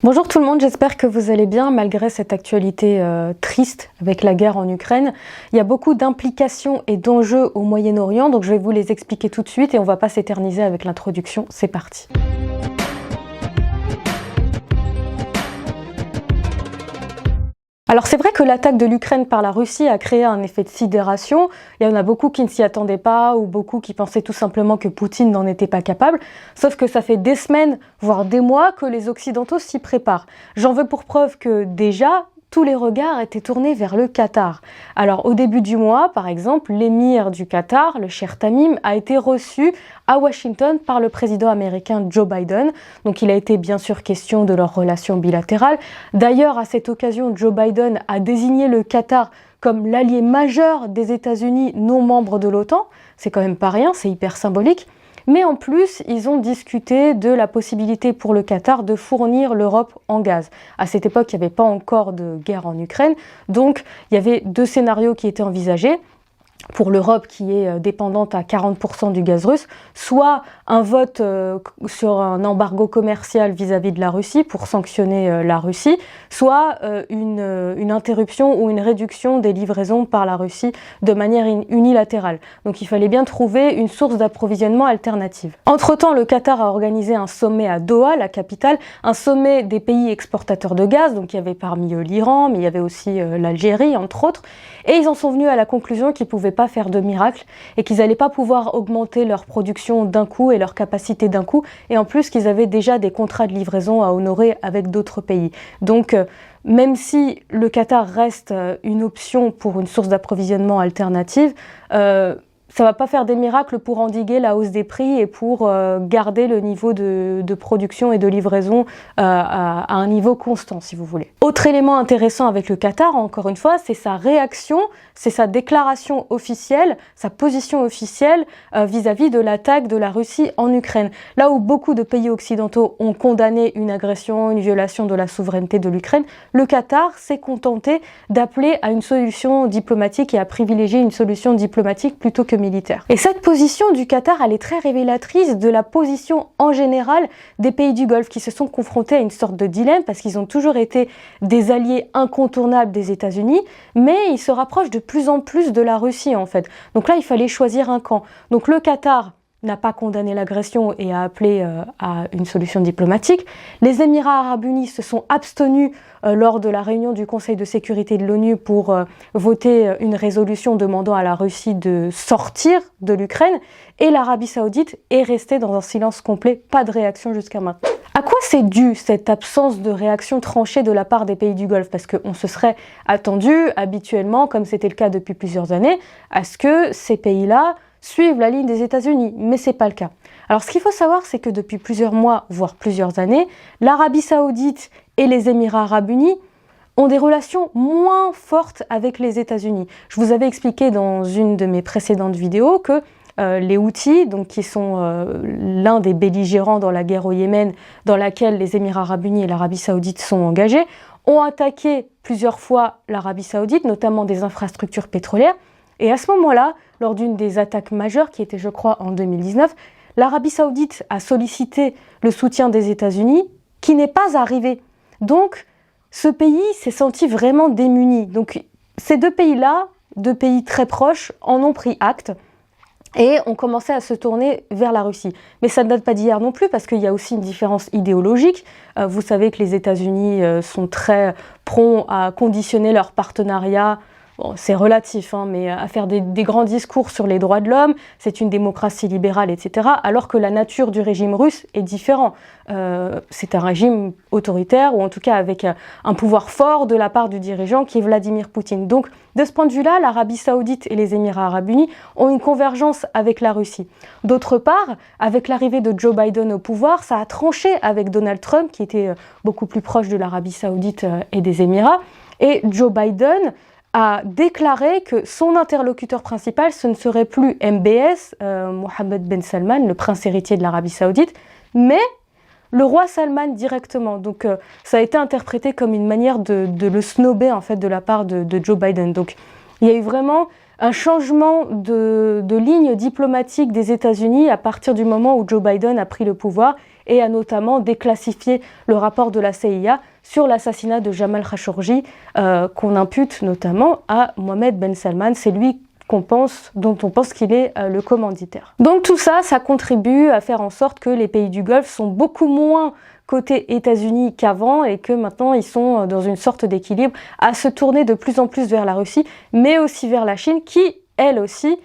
Bonjour tout le monde, j'espère que vous allez bien malgré cette actualité triste avec la guerre en Ukraine. Il y a beaucoup d'implications et d'enjeux au Moyen-Orient, donc je vais vous les expliquer tout de suite et on va pas s'éterniser avec l'introduction. C'est parti. Alors c'est vrai que l'attaque de l'Ukraine par la Russie a créé un effet de sidération. Il y en a beaucoup qui ne s'y attendaient pas ou beaucoup qui pensaient tout simplement que Poutine n'en était pas capable. Sauf que ça fait des semaines, voire des mois que les Occidentaux s'y préparent. J'en veux pour preuve que déjà, tous les regards étaient tournés vers le Qatar. Alors au début du mois, par exemple, l'émir du Qatar, le Cheikh Tamim, a été reçu à Washington par le président américain Joe Biden. Donc il a été bien sûr question de leur relation bilatérale. D'ailleurs, à cette occasion, Joe Biden a désigné le Qatar comme l'allié majeur des États-Unis non membres de l'OTAN. C'est quand même pas rien, c'est hyper symbolique. Mais en plus, ils ont discuté de la possibilité pour le Qatar de fournir l'Europe en gaz. À cette époque, il n'y avait pas encore de guerre en Ukraine, donc il y avait deux scénarios qui étaient envisagés. Pour l'Europe qui est dépendante à 40% du gaz russe, soit un vote sur un embargo commercial vis-à-vis de la Russie pour sanctionner la Russie, soit une interruption ou une réduction des livraisons par la Russie de manière unilatérale. Donc il fallait bien trouver une source d'approvisionnement alternative. Entre-temps, le Qatar a organisé un sommet à Doha, la capitale, un sommet des pays exportateurs de gaz, donc il y avait parmi eux l'Iran, mais il y avait aussi l'Algérie, entre autres, et ils en sont venus à la conclusion qu'ils pouvaient pas faire de miracle et qu'ils n'allaient pas pouvoir augmenter leur production d'un coup et leur capacité d'un coup, et en plus qu'ils avaient déjà des contrats de livraison à honorer avec d'autres pays. Donc même si le Qatar reste une option pour une source d'approvisionnement alternative, ça va pas faire des miracles pour endiguer la hausse des prix et pour garder le niveau de production et de livraison à un niveau constant, si vous voulez. Autre élément intéressant avec le Qatar, encore une fois, c'est sa réaction, c'est sa déclaration officielle, sa position officielle vis-à-vis de l'attaque de la Russie en Ukraine. Là où beaucoup de pays occidentaux ont condamné une agression, une violation de la souveraineté de l'Ukraine, le Qatar s'est contenté d'appeler à une solution diplomatique et à privilégier une solution diplomatique plutôt que militaire. Et cette position du Qatar, elle est très révélatrice de la position en général des pays du Golfe qui se sont confrontés à une sorte de dilemme parce qu'ils ont toujours été des alliés incontournables des États-Unis, mais ils se rapprochent de plus en plus de la Russie en fait. Donc là, il fallait choisir un camp. Donc le Qatar n'a pas condamné l'agression et a appelé à une solution diplomatique. Les Émirats arabes unis se sont abstenus lors de la réunion du Conseil de sécurité de l'ONU pour voter une résolution demandant à la Russie de sortir de l'Ukraine, et l'Arabie saoudite est restée dans un silence complet, pas de réaction jusqu'à maintenant. À quoi c'est dû cette absence de réaction tranchée de la part des pays du Golfe? Parce qu'on se serait attendu habituellement, comme c'était le cas depuis plusieurs années, à ce que ces pays-là suivent la ligne des États-Unis, mais c'est pas le cas. Alors ce qu'il faut savoir, c'est que depuis plusieurs mois, voire plusieurs années, l'Arabie saoudite et les Émirats arabes unis ont des relations moins fortes avec les États-Unis. Je vous avais expliqué dans une de mes précédentes vidéos que les Houthis, donc qui sont l'un des belligérants dans la guerre au Yémen, dans laquelle les Émirats arabes unis et l'Arabie saoudite sont engagés, ont attaqué plusieurs fois l'Arabie saoudite, notamment des infrastructures pétrolières. Et à ce moment-là, lors d'une des attaques majeures, qui était je crois en 2019, l'Arabie saoudite a sollicité le soutien des États-Unis, qui n'est pas arrivé. Donc ce pays s'est senti vraiment démuni. Donc ces deux pays-là, deux pays très proches, en ont pris acte et ont commencé à se tourner vers la Russie. Mais ça ne date pas d'hier non plus, parce qu'il y a aussi une différence idéologique. Vous savez que les États-Unis sont très prompts à conditionner leur partenariat. Bon, c'est relatif, hein, mais à faire des grands discours sur les droits de l'homme, c'est une démocratie libérale, etc. Alors que la nature du régime russe est différente. C'est un régime autoritaire, ou en tout cas avec un pouvoir fort de la part du dirigeant qui est Vladimir Poutine. Donc, de ce point de vue-là, l'Arabie saoudite et les Émirats arabes unis ont une convergence avec la Russie. D'autre part, avec l'arrivée de Joe Biden au pouvoir, ça a tranché avec Donald Trump, qui était beaucoup plus proche de l'Arabie saoudite et des Émirats. Et Joe Biden a déclaré que son interlocuteur principal, ce ne serait plus MBS, Mohammed Ben Salman, le prince héritier de l'Arabie saoudite, mais le roi Salman directement. Donc ça a été interprété comme une manière de le snober en fait de la part de Joe Biden. Donc il y a eu vraiment un changement de ligne diplomatique des États-Unis à partir du moment où Joe Biden a pris le pouvoir et a notamment déclassifié le rapport de la CIA sur l'assassinat de Jamal Khashoggi, qu'on impute notamment à Mohammed Ben Salman. C'est lui dont on pense qu'il est le commanditaire. Donc tout ça, ça contribue à faire en sorte que les pays du Golfe sont beaucoup moins côté États-Unis qu'avant et que maintenant ils sont dans une sorte d'équilibre à se tourner de plus en plus vers la Russie, mais aussi vers la Chine qui, elle aussi,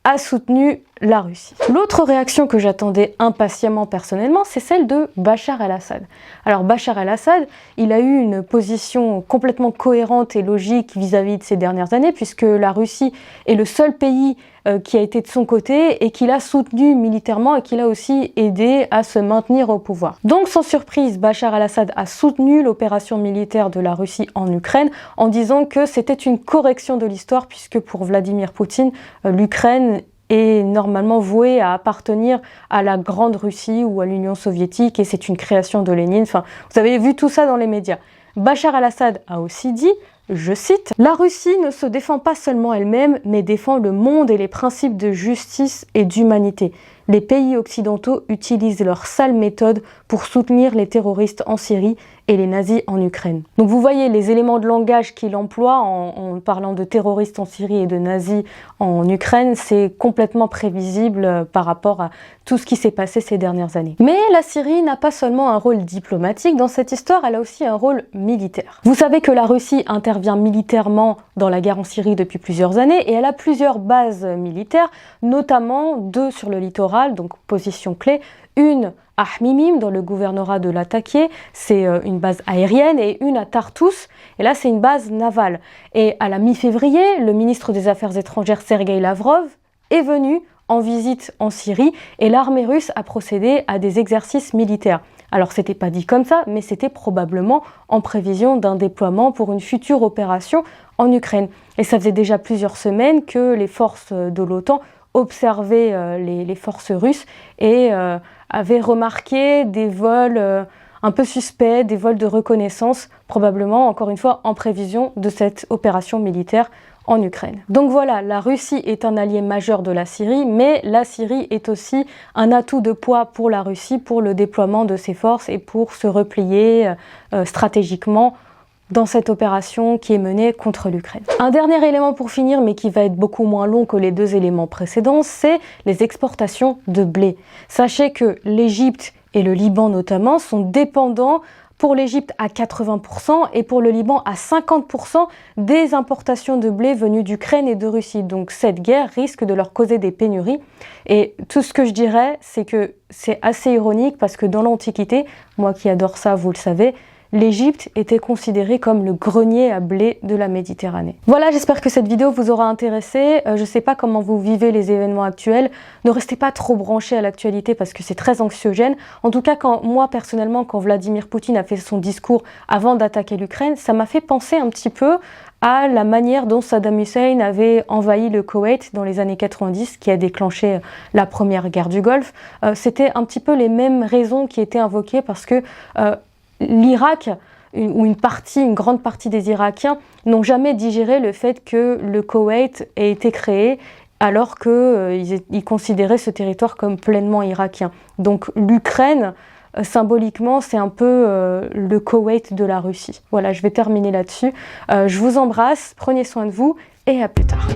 a soutenu la Russie. L'autre réaction que j'attendais impatiemment personnellement, c'est celle de Bachar el-Assad. Alors Bachar el-Assad, il a eu une position complètement cohérente et logique vis-à-vis de ces dernières années, puisque la Russie est le seul pays qui a été de son côté et qui l'a soutenu militairement et qui l'a aussi aidé à se maintenir au pouvoir. Donc sans surprise, Bachar el-Assad a soutenu l'opération militaire de la Russie en Ukraine en disant que c'était une correction de l'histoire, puisque pour Vladimir Poutine, l'Ukraine est normalement voué à appartenir à la Grande Russie ou à l'Union soviétique et c'est une création de Lénine. Enfin, vous avez vu tout ça dans les médias. Bachar el-Assad a aussi dit, je cite, « La Russie ne se défend pas seulement elle-même, mais défend le monde et les principes de justice et d'humanité. Les pays occidentaux utilisent leurs sales méthodes pour soutenir les terroristes en Syrie et les nazis en Ukraine. » Donc vous voyez les éléments de langage qu'il emploie en parlant de terroristes en Syrie et de nazis en Ukraine, c'est complètement prévisible par rapport à tout ce qui s'est passé ces dernières années. Mais la Syrie n'a pas seulement un rôle diplomatique dans cette histoire, elle a aussi un rôle militaire. Vous savez que la Russie intervient militairement dans la guerre en Syrie depuis plusieurs années et elle a plusieurs bases militaires, notamment 2 sur le littoral, donc position clé, une à Hmimim, dans le gouvernorat de Latakia, c'est une base aérienne, et une à Tartus, et là c'est une base navale. Et à la mi-février, le ministre des Affaires étrangères Sergueï Lavrov est venu en visite en Syrie, et l'armée russe a procédé à des exercices militaires. Alors c'était pas dit comme ça, mais c'était probablement en prévision d'un déploiement pour une future opération en Ukraine. Et ça faisait déjà plusieurs semaines que les forces de l'OTAN observaient les forces russes et avaient remarqué des vols un peu suspects, des vols de reconnaissance, probablement encore une fois en prévision de cette opération militaire en Ukraine. Donc voilà, la Russie est un allié majeur de la Syrie, mais la Syrie est aussi un atout de poids pour la Russie, pour le déploiement de ses forces et pour se replier stratégiquement dans cette opération qui est menée contre l'Ukraine. Un dernier élément pour finir, mais qui va être beaucoup moins long que les 2 éléments précédents, c'est les exportations de blé. Sachez que l'Égypte et le Liban notamment sont dépendants, pour l'Égypte à 80% et pour le Liban à 50% des importations de blé venues d'Ukraine et de Russie. Donc cette guerre risque de leur causer des pénuries. Et tout ce que je dirais, c'est que c'est assez ironique parce que dans l'Antiquité, moi qui adore ça, vous le savez, l'Égypte était considérée comme le grenier à blé de la Méditerranée. Voilà, j'espère que cette vidéo vous aura intéressé. Je ne sais pas comment vous vivez les événements actuels. Ne restez pas trop branchés à l'actualité parce que c'est très anxiogène. En tout cas, moi personnellement, quand Vladimir Poutine a fait son discours avant d'attaquer l'Ukraine, ça m'a fait penser un petit peu à la manière dont Saddam Hussein avait envahi le Koweït dans les années 90, qui a déclenché la première guerre du Golfe. C'était un petit peu les mêmes raisons qui étaient invoquées parce que l'Irak, ou une grande partie des Irakiens, n'ont jamais digéré le fait que le Koweït ait été créé alors qu'ils considéraient ce territoire comme pleinement irakien. Donc l'Ukraine, symboliquement, c'est un peu le Koweït de la Russie. Voilà, je vais terminer là-dessus. Je vous embrasse, prenez soin de vous et à plus tard.